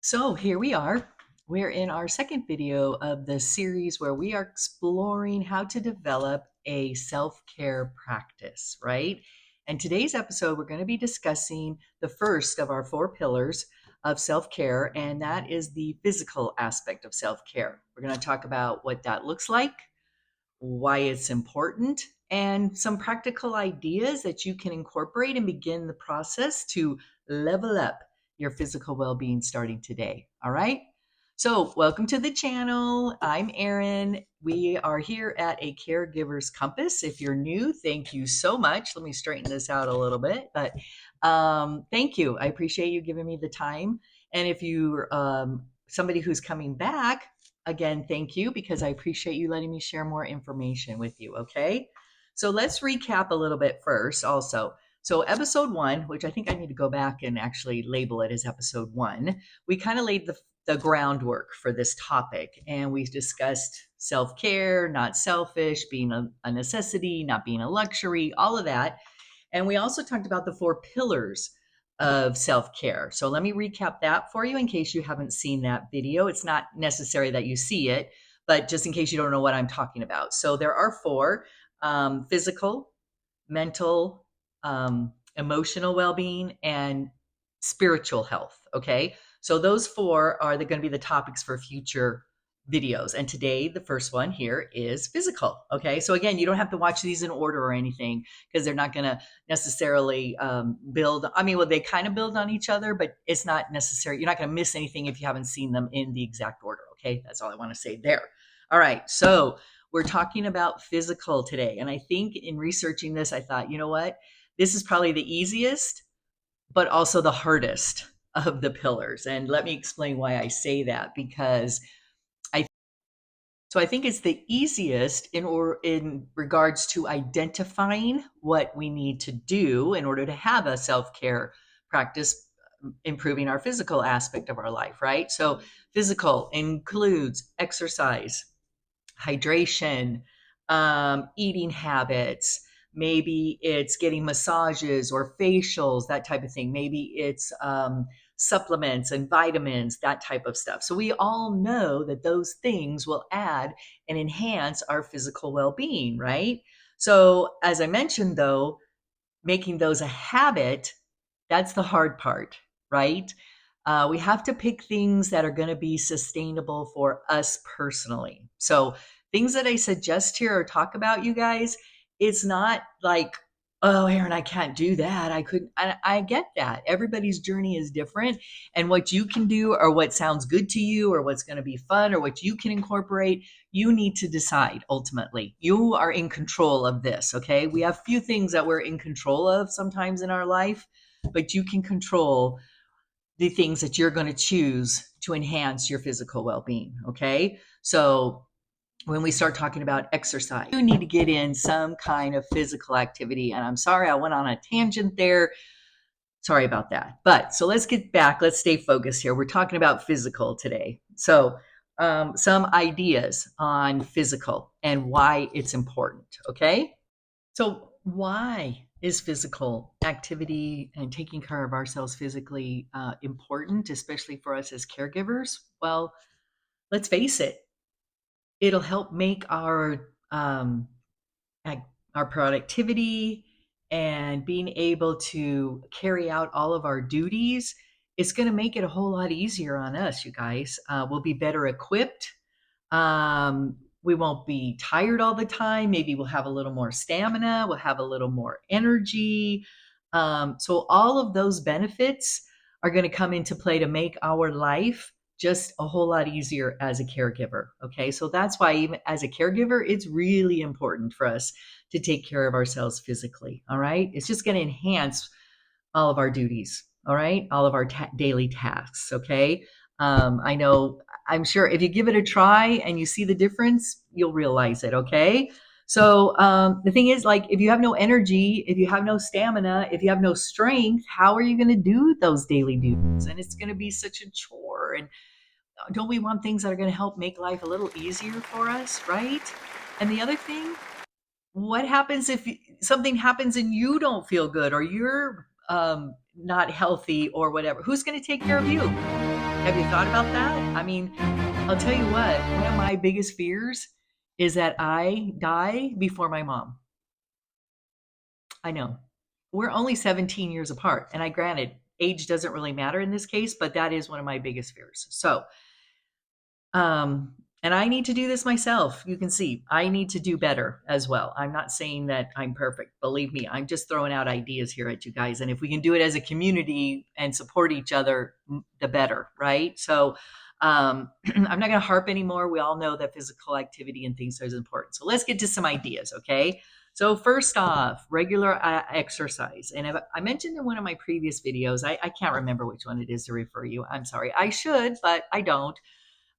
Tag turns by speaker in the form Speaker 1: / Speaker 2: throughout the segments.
Speaker 1: So here we are. We're in our second video of the series where we are exploring how to develop a self-care practice, right? And today's episode, we're going to be discussing the first of our four pillars of self-care, and that is the physical aspect of self-care. We're going to talk about what that looks like, why it's important, and some practical ideas that you can incorporate and begin the process to level up your physical well being starting today. All right. So, welcome to the channel. I'm Erin. We are here at a Caregiver's Compass. If you're new, thank you so much. Let me straighten this out a little bit, but thank you. I appreciate you giving me the time. And if you're somebody who's coming back, again, thank you because I appreciate you letting me share more information with you. Okay. So let's recap a little bit first, also. So, episode one, which I think I need to go back and actually label it as episode one, we kind of laid the groundwork for this topic. And we discussed self care, not selfish, being a necessity, not being a luxury, all of that. And we also talked about the four pillars of self care. So let me recap that for you in case you haven't seen that video. It's not necessary that you see it, but just in case you don't know what I'm talking about. So there are four: physical, mental, emotional well being, and spiritual health. Okay. So those four are going to be the topics for future videos. And today, the first one here is physical. Okay. So again, you don't have to watch these in order or anything because they're not going to necessarily build. I mean, well, they kind of build on each other, but it's not necessary. You're not going to miss anything if you haven't seen them in the exact order. Okay. That's all I want to say there. All right. So we're talking about physical today. And I think in researching this, I thought, you know what? This is probably the easiest, but also the hardest of the pillars. And let me explain why I say that, because I I think it's the easiest in regards to identifying what we need to do in order to have a self-care practice improving our physical aspect of our life, right? So physical includes exercise, hydration, eating habits. Maybe it's getting massages or facials, that type of thing. Maybe it's supplements and vitamins, that type of stuff. So we all know that those things will add and enhance our physical well being, right? So, as I mentioned, though, making those a habit, that's the hard part, right? We have to pick things that are going to be sustainable for us personally. So, things that I suggest here or talk about, you guys, it's not like, oh, Aaron, I can't do that. I couldn't. I get that. Everybody's journey is different. And what you can do, or what sounds good to you, or what's going to be fun, or what you can incorporate, you need to decide ultimately. You are in control of this, okay? We have few things that we're in control of sometimes in our life, but you can control the things that you're going to choose to enhance your physical well-being, okay? So when we start talking about exercise, you need to get in some kind of physical activity. And I'm sorry I went on a tangent there. Sorry about that. But so let's get back. Let's stay focused here. We're talking about physical today. So some ideas on physical and why it's important. Okay. So why is physical activity and taking care of ourselves physically important, especially for us as caregivers? Well, let's face it, it'll help make our productivity and being able to carry out all of our duties. It's going to make it a whole lot easier on us, you guys. We'll be better equipped. We won't be tired all the time. Maybe we'll have a little more stamina. We'll have a little more energy. So all of those benefits are going to come into play to make our life just a whole lot easier as a caregiver. Okay. So that's why, even as a caregiver, it's really important for us to take care of ourselves physically. All right. It's just going to enhance all of our duties. All right. All of our daily tasks. Okay. I know, I'm sure if you give it a try and you see the difference, you'll realize it. Okay. So the thing is, like, if you have no energy, if you have no stamina, if you have no strength, how are you going to do those daily duties? And it's going to be such a chore. And don't we want things that are going to help make life a little easier for us, right? And the other thing, what happens if something happens and you don't feel good, or you're not healthy or whatever? Who's going to take care of you? Have you thought about that? I mean, I'll tell you what, one of my biggest fears is that I die before my mom. I know. We're only 17 years apart. And I granted, age doesn't really matter in this case, but that is one of my biggest fears. So, um, and I need to do this myself. You can see I need to do better as well. I'm not saying that I'm perfect. Believe me, I'm just throwing out ideas here at you guys. And if we can do it as a community and support each other, the better, right? So, I'm not going to harp anymore. We all know that physical activity and things is important. So let's get to some ideas, okay? So first off, regular exercise. And I mentioned in one of my previous videos, I can't remember which one it is to refer you. I'm sorry. I should, but I don't.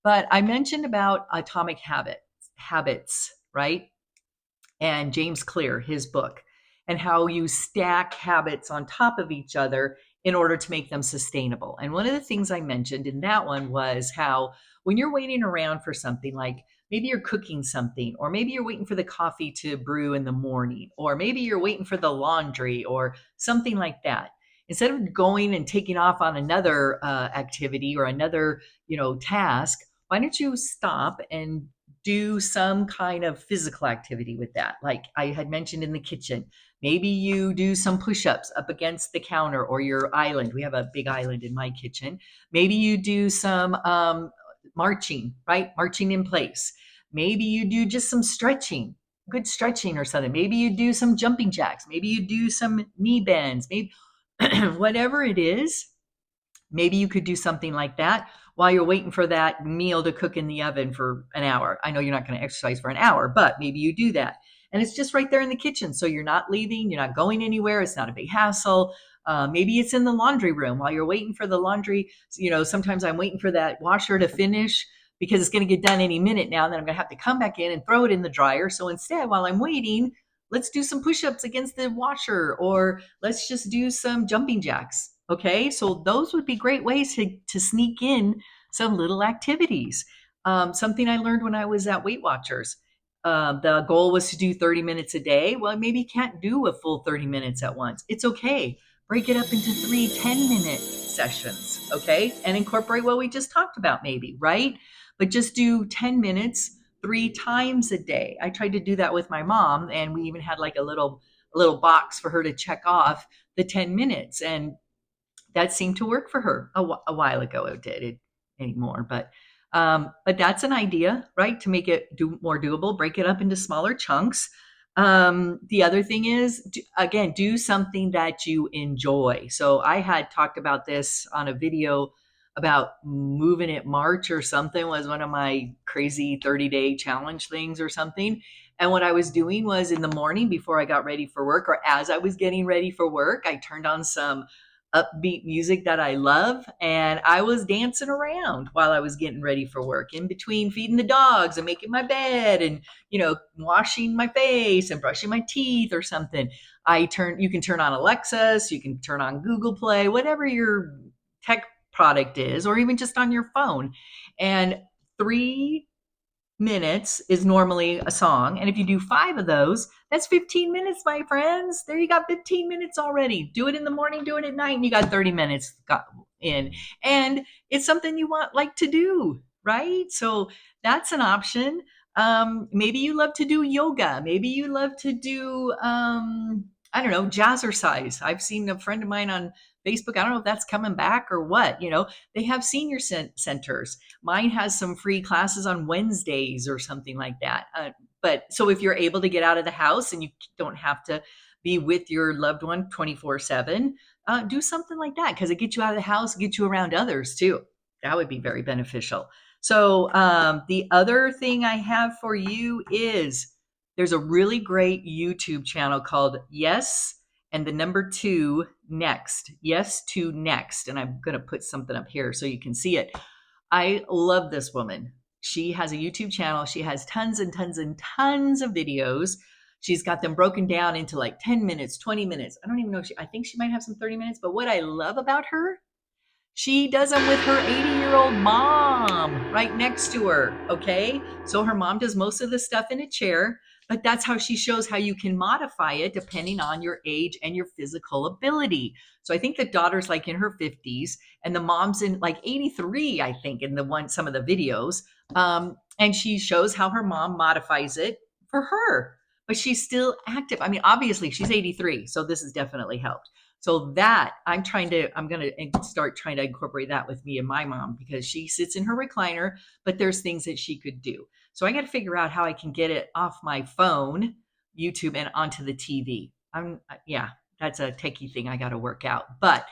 Speaker 1: But I mentioned about atomic habits, right? And James Clear, his book, and how you stack habits on top of each other in order to make them sustainable. And one of the things I mentioned in that one was how when you're waiting around for something, like maybe you're cooking something, or maybe you're waiting for the coffee to brew in the morning, or maybe you're waiting for the laundry or something like that. Instead of going and taking off on another activity or another, task, why don't you stop and do some kind of physical activity with that? Like I had mentioned in the kitchen, maybe you do some push-ups up against the counter or your island. We have a big island in my kitchen. Maybe you do some marching, right? Marching in place. Maybe you do just some stretching, good stretching or something. Maybe you do some jumping jacks. Maybe you do some knee bends. Maybe whatever it is, maybe you could do something like that while you're waiting for that meal to cook in the oven for an hour. I know you're not going to exercise for an hour, but maybe you do that. And it's just right there in the kitchen. So you're not leaving, you're not going anywhere. It's not a big hassle. Maybe it's in the laundry room while you're waiting for the laundry. Sometimes I'm waiting for that washer to finish because it's going to get done any minute now. And then I'm going to have to come back in and throw it in the dryer. So instead, while I'm waiting, let's do some push-ups against the washer, or let's just do some jumping jacks. Okay, so those would be great ways to sneak in some little activities. Something I learned when I was at Weight Watchers. The goal was to do 30 minutes a day. Well, maybe you can't do a full 30 minutes at once. It's okay. Break it up into 3 10-minute sessions, okay? And incorporate what we just talked about, maybe, right? But just do 10 minutes 3 times a day. I tried to do that with my mom, and we even had like a little box for her to check off the 10 minutes. And that seemed to work for her a while ago. It did anymore, but that's an idea, right? To make it more doable, break it up into smaller chunks. The other thing is, again, do something that you enjoy. So I had talked about this on a video about moving it March or something, was one of my crazy 30-day challenge things or something. And what I was doing was in the morning before I got ready for work, or as I was getting ready for work, I turned on some upbeat music that I love, and I was dancing around while I was getting ready for work, in between feeding the dogs and making my bed and washing my face and brushing my teeth or something. You can turn on Alexa, so you can turn on Google Play, whatever your tech product is, or even just on your phone. And 3 minutes is normally a song. And if you do 5 of those, that's 15 minutes, my friends. There you got 15 minutes already. Do it in the morning, do it at night, and you got 30 minutes in. And it's something you like to do, right? So that's an option. Maybe you love to do yoga. Maybe you love to do, I don't know, jazzercise. I've seen a friend of mine on Facebook. I don't know if that's coming back or what. They have senior centers. Mine has some free classes on Wednesdays or something like that. But so if you're able to get out of the house and you don't have to be with your loved one 24/7, do something like that, because it gets you out of the house, gets you around others too. That would be very beneficial. So the other thing I have for you is there's a really great YouTube channel called Yes and the number 2 Next. Yes to Next. And I'm going to put something up here so you can see it. I love this woman. She has a YouTube channel. She has tons and tons and tons of videos. She's got them broken down into like 10 minutes, 20 minutes. I don't even know I think she might have some 30 minutes. But what I love about her, she does them with her 80-year-old mom right next to her. Okay. So her mom does most of the stuff in a chair, but that's how she shows how you can modify it depending on your age and your physical ability. So I think the daughter's like in her 50s and the mom's in like 83, I think, in some of the videos. And she shows how her mom modifies it for her, but she's still active. I mean, obviously she's 83, so this has definitely helped. So that I'm going to start trying to incorporate that with me and my mom, because she sits in her recliner, but there's things that she could do. So I got to figure out how I can get it off my phone, YouTube, and onto the TV. Yeah, that's a techie thing I got to work out, but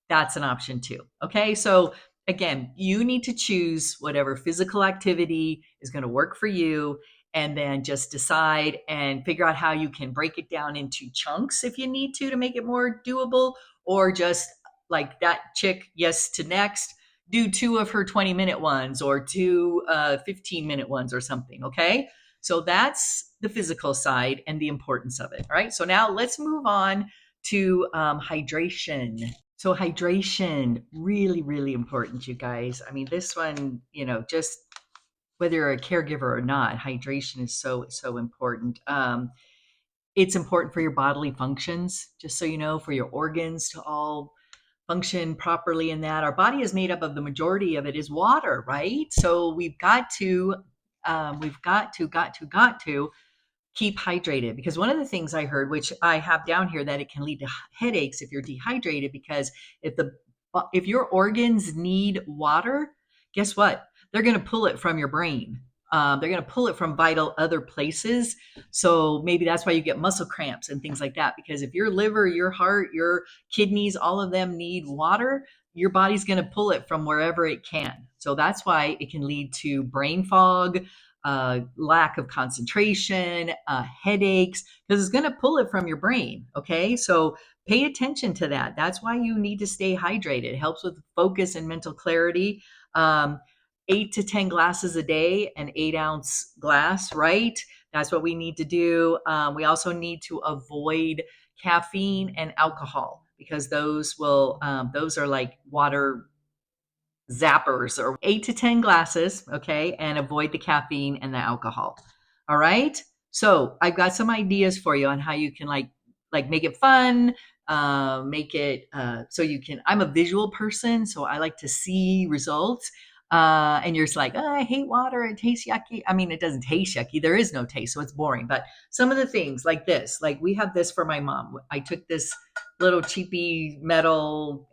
Speaker 1: that's an option too. Okay. So again, you need to choose whatever physical activity is going to work for you, and then just decide and figure out how you can break it down into chunks if you need to make it more doable, or just like that chick, yes to next, do 2 of her 20-minute ones or 2 15-minute ones or something. Okay. So that's the physical side and the importance of it. All right. So now let's move on to hydration. So hydration, really, really important, you guys. I mean, this one, just whether you're a caregiver or not, hydration is so, so important. It's important for your bodily functions, just so you know, for your organs to all function properly in that. Our body is made up of, the majority of it is water, right? So we've got to keep hydrated, because one of the things I heard, which I have down here, that it can lead to headaches if you're dehydrated, because if your organs need water, guess what? They're going to pull it from your brain. They're going to pull it from vital other places. So maybe that's why you get muscle cramps and things like that, because if your liver, your heart, your kidneys, all of them need water, your body's going to pull it from wherever it can. So that's why it can lead to brain fog, lack of concentration, headaches, because it's going to pull it from your brain. Okay. So pay attention to that. That's why you need to stay hydrated. It helps with focus and mental clarity. 8 to 10 glasses a day, an 8-ounce glass, right? That's what we need to do. We also need to avoid caffeine and alcohol, because those are like water zappers. Or 8 to 10 glasses, okay, and avoid the caffeine and the alcohol. All right. So I've got some ideas for you on how you can like make it fun, make it so you can. I'm a visual person, so I like to see results. And you're just like, oh, I hate water, it tastes yucky. I mean, it doesn't taste yucky, there is no taste, so it's boring. But some of the things like this, like we have this for my mom. I took this little cheapy metal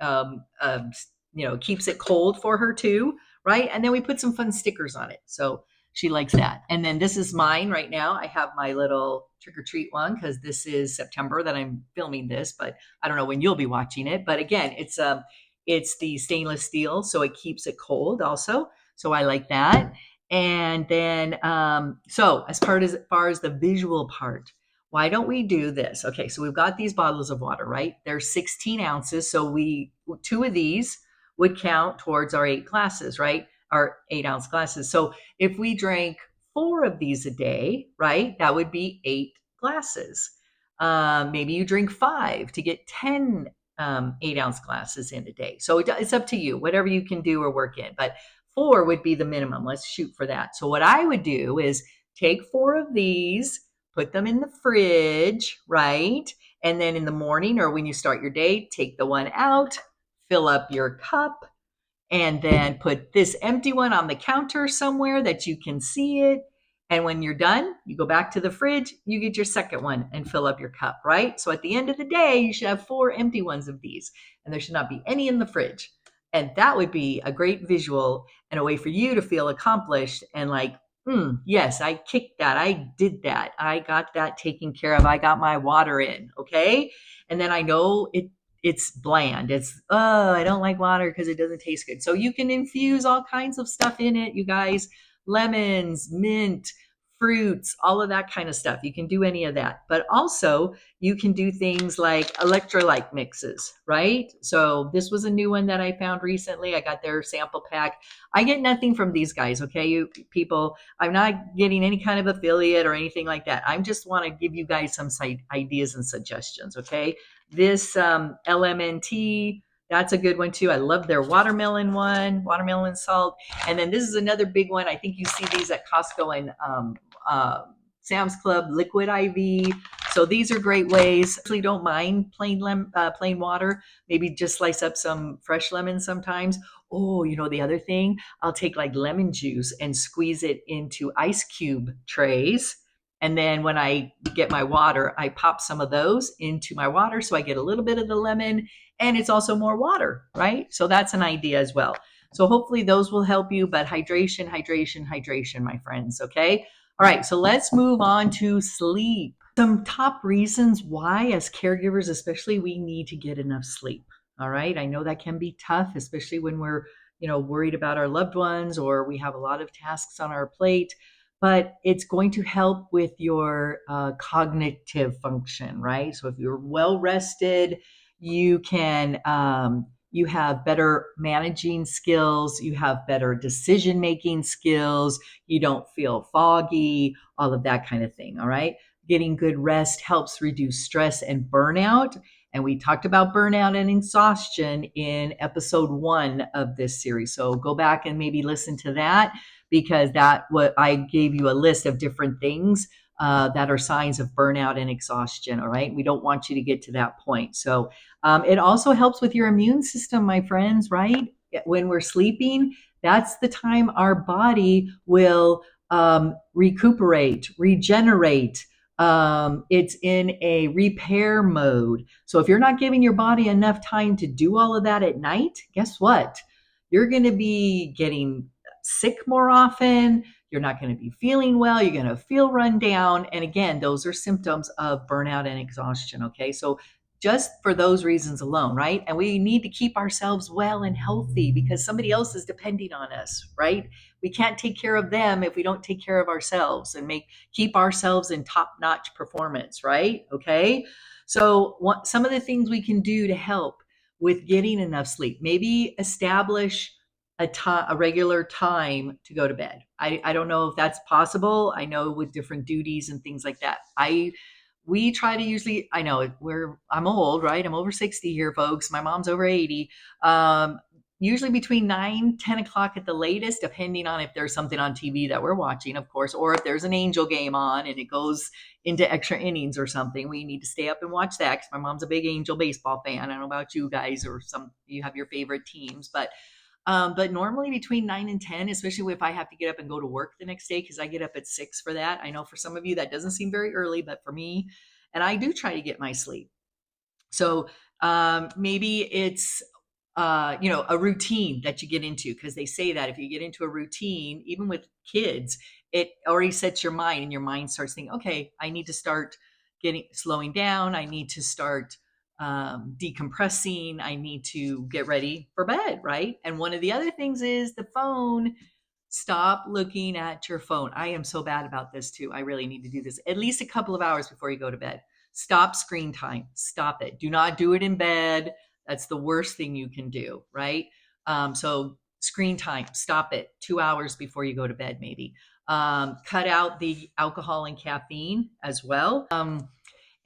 Speaker 1: keeps it cold for her too, right? And then we put some fun stickers on it, so she likes that. And then this is mine right now. I have my little trick or treat one, because this is September that I'm filming this, but I don't know when you'll be watching it. But again, it's the stainless steel, so it keeps it cold also. So I like that. And then so as far as the visual part, why don't we do this? Okay, so we've got these bottles of water, right? They're 16 ounces, so 2 of these would count towards our 8 glasses, right? Our 8-ounce glasses. So if we drank 4 of these a day, right, that would be 8 glasses. Maybe you drink 5 to get 10 8-ounce glasses in a day. So it's up to you, whatever you can do or work in. But 4 would be the minimum. Let's shoot for that. So what I would do is take 4 of these, put them in the fridge, right? And then in the morning, or when you start your day, take the one out, fill up your cup, and then put this empty one on the counter somewhere that you can see it. And when you're done, you go back to the fridge, you get your second one and fill up your cup, right? So at the end of the day, you should have 4 empty ones of these, and there should not be any in the fridge. And that would be a great visual and a way for you to feel accomplished and like, yes, I kicked that. I did that. I got that taken care of. I got my water in. Okay. And then I know it's bland. It's, oh, I don't like water because it doesn't taste good. So you can infuse all kinds of stuff in it, you guys. Lemons, mint, fruits, all of that kind of stuff. You can do any of that. But also you can do things like electrolyte mixes, right? So this was a new one that I found recently. I got their sample pack. I get nothing from these guys, okay, you people. I'm not getting any kind of affiliate or anything like that. I just want to give you guys some ideas and suggestions, okay? This LMNT, that's a good one too. I love their watermelon one, watermelon salt. And then this is another big one. I think you see these at Costco and Sam's Club liquid IV. So these are great ways. I actually don't mind plain water. Maybe just slice up some fresh lemons sometimes. Oh, the other thing, I'll take like lemon juice and squeeze it into ice cube trays. And then when I get my water, I pop some of those into my water. So I get a little bit of the lemon and it's also more water, right? So that's an idea as well. So hopefully those will help you, but hydration, hydration, hydration, my friends. Okay. All right. So let's move on to sleep. Some top reasons why, as caregivers, especially, we need to get enough sleep. All right. I know that can be tough, especially when we're, worried about our loved ones or we have a lot of tasks on our plate, but it's going to help with your cognitive function, right? So if you're well rested, you can, you have better managing skills, you have better decision making skills, you don't feel foggy, all of that kind of thing. All right. Getting good rest helps reduce stress and burnout. And we talked about burnout and exhaustion in episode 1 of this series. So go back and maybe listen to that, because that what I gave you a list of different things that are signs of burnout and exhaustion. All right. We don't want you to get to that point. So it also helps with your immune system, my friends, right? When we're sleeping, that's the time our body will recuperate, regenerate. It's in a repair mode. So if you're not giving your body enough time to do all of that at night, guess what? You're going to be getting sick more often. You're not going to be feeling well. You're going to feel run down. And again, those are symptoms of burnout and exhaustion. Okay. So just for those reasons alone, right? And we need to keep ourselves well and healthy because somebody else is depending on us, right? We can't take care of them if we don't take care of ourselves and keep ourselves in top-notch performance, right? Okay. So some of the things we can do to help with getting enough sleep, maybe establish a regular time to go to bed. I don't know if that's possible. I know with different duties and things like that. We try to usually, I know I'm old, right? I'm over 60 here, folks. My mom's over 80. Usually between 9, 10 o'clock at the latest, depending on if there's something on TV that we're watching, of course, or if there's an Angel game on and it goes into extra innings or something, we need to stay up and watch that because my mom's a big Angel baseball fan. I don't know about you guys or you have your favorite teams, but normally between 9 and 10, especially if I have to get up and go to work the next day, because I get up at 6 for that. I know for some of you that doesn't seem very early, but for me, and I do try to get my sleep. So maybe it's a routine that you get into, because they say that if you get into a routine, even with kids, it already sets your mind, and your mind starts thinking, okay, I need to start slowing down. I need to start decompressing. I need to get ready for bed, right? And one of the other things is the phone. Stop looking at your phone. I am so bad about this too. I really need to do this at least a couple of hours before you go to bed. Stop screen time. Stop it. Do not do it in bed. That's the worst thing you can do, right? So screen time, stop it 2 hours before you go to bed, maybe. Cut out the alcohol and caffeine as well.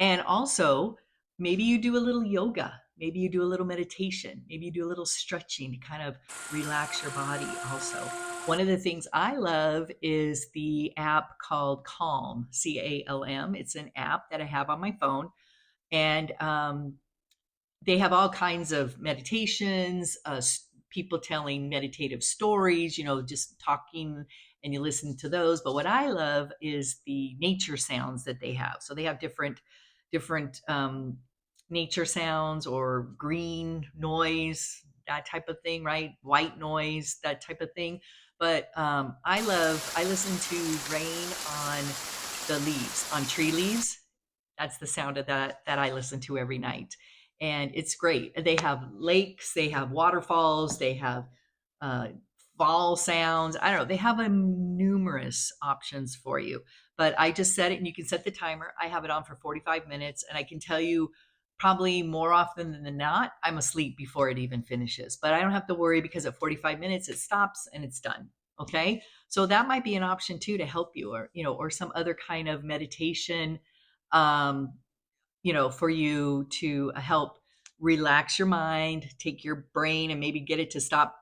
Speaker 1: And also, maybe you do a little yoga. Maybe you do a little meditation. Maybe you do a little stretching to kind of relax your body also. One of the things I love is the app called Calm, Calm. It's an app that I have on my phone. And they have all kinds of meditations, people telling meditative stories, just talking, and you listen to those. But what I love is the nature sounds that they have. So they have different nature sounds, or green noise, that type of thing, right? White noise, that type of thing. But I listen to rain on the leaves, on tree leaves. That's the sound of that I listen to every night. And it's great. They have lakes, they have waterfalls, they have uh, fall sounds. I don't know. They have numerous options for you. But I just set it, and you can set the timer. I have it on for 45 minutes, and I can tell you probably more often than not, I'm asleep before it even finishes. But I don't have to worry, because at 45 minutes it stops and it's done. Okay. So that might be an option too to help you, or some other kind of meditation, um, for you to help relax your mind, take your brain and maybe get it to stop,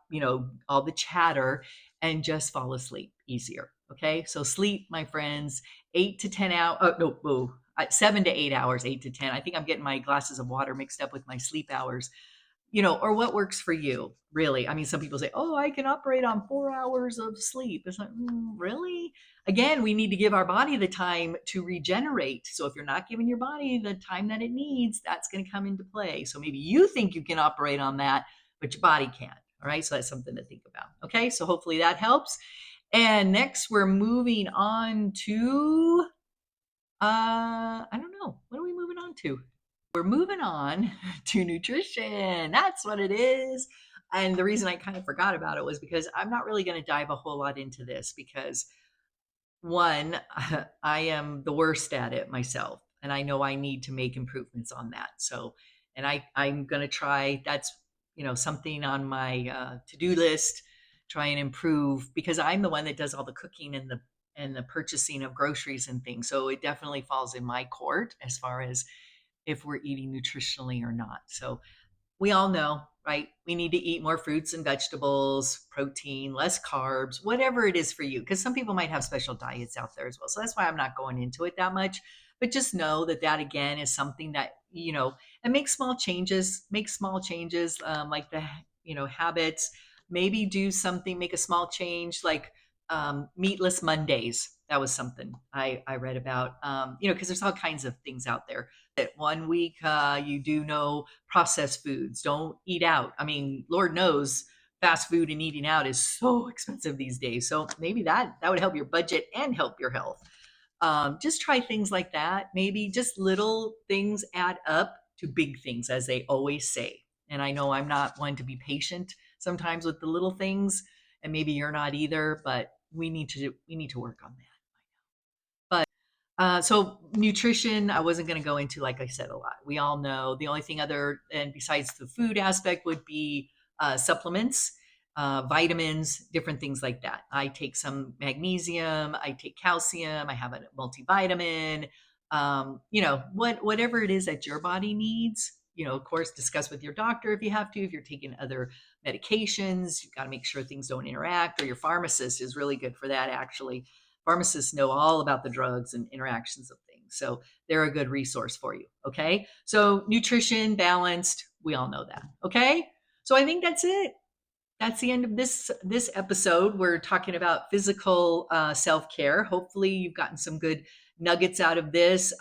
Speaker 1: all the chatter, and just fall asleep easier. Okay. So sleep, my friends, 8 to 10 hours. Oh, no, whoa, 7 to 8 hours, 8 to 10. I think I'm getting my glasses of water mixed up with my sleep hours, or what works for you, really. I mean, some people say, oh, I can operate on 4 hours of sleep. It's like, really? Again, we need to give our body the time to regenerate. So if you're not giving your body the time that it needs, that's going to come into play. So maybe you think you can operate on that, but your body can't. All right. So that's something to think about. Okay. So hopefully that helps. And next, we're moving on to, I don't know. What are we moving on to? We're moving on to nutrition. That's what it is. And the reason I kind of forgot about it was because I'm not really going to dive a whole lot into this because one, I am the worst at it myself. And I know I need to make improvements on that. So, and I'm going to try, that's, something on my to-do list, try and improve because I'm the one that does all the cooking and the purchasing of groceries and things. So it definitely falls in my court as far as if we're eating nutritionally or not. So we all know, right? We need to eat more fruits and vegetables, protein, less carbs, whatever it is for you. Because some people might have special diets out there as well. So that's why I'm not going into it that much. But just know that that again is something that, and make small changes like the, habits. Maybe do something, make a small change like meatless Mondays. That was something I read about, because there's all kinds of things out there. That 1 week you do no processed foods, don't eat out. I mean, Lord knows fast food and eating out is so expensive these days. So maybe that would help your budget and help your health. Just try things like that. Maybe just little things add up to big things, as they always say. And I know I'm not one to be patient sometimes with the little things, and maybe you're not either, but we need to work on that. So nutrition, I wasn't going to go into, like I said, a lot. We all know the only thing other and besides the food aspect would be supplements, vitamins, different things like that. I take some magnesium, I take calcium, I have a multivitamin, whatever it is that your body needs. Of course, discuss with your doctor if you have to. If you're taking other medications, you've got to make sure things don't interact, or your pharmacist is really good for that, actually. Pharmacists know all about the drugs and interactions of things. So they're a good resource for you. Okay. So nutrition, balanced, we all know that. Okay. So I think that's it. That's the end of this episode. We're talking about physical self-care. Hopefully you've gotten some good nuggets out of this.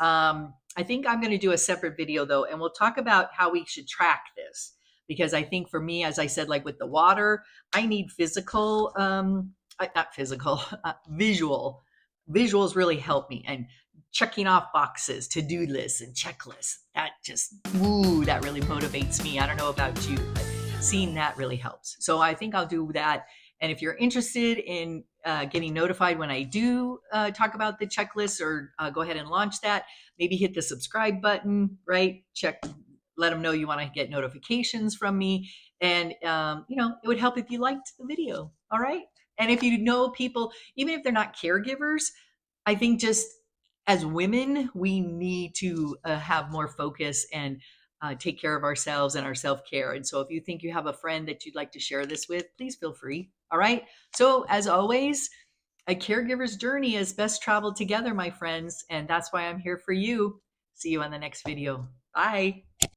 Speaker 1: I think I'm going to do a separate video though, and we'll talk about how we should track this. Because I think for me, as I said, like with the water, I need physical, not physical, visual. Visuals really help me. And checking off boxes, to-do lists and checklists, that really motivates me. I don't know about you, but seeing that really helps. So I think I'll do that. And if you're interested in getting notified when I do talk about the checklist, or go ahead and launch that, maybe hit the subscribe button, right? Let them know you want to get notifications from me. And, it would help if you liked the video. All right. And if you know people, even if they're not caregivers, I think just as women, we need to have more focus and take care of ourselves and our self-care. And so if you think you have a friend that you'd like to share this with, please feel free. All right. So as always, a caregiver's journey is best traveled together, my friends. And that's why I'm here for you. See you on the next video. Bye.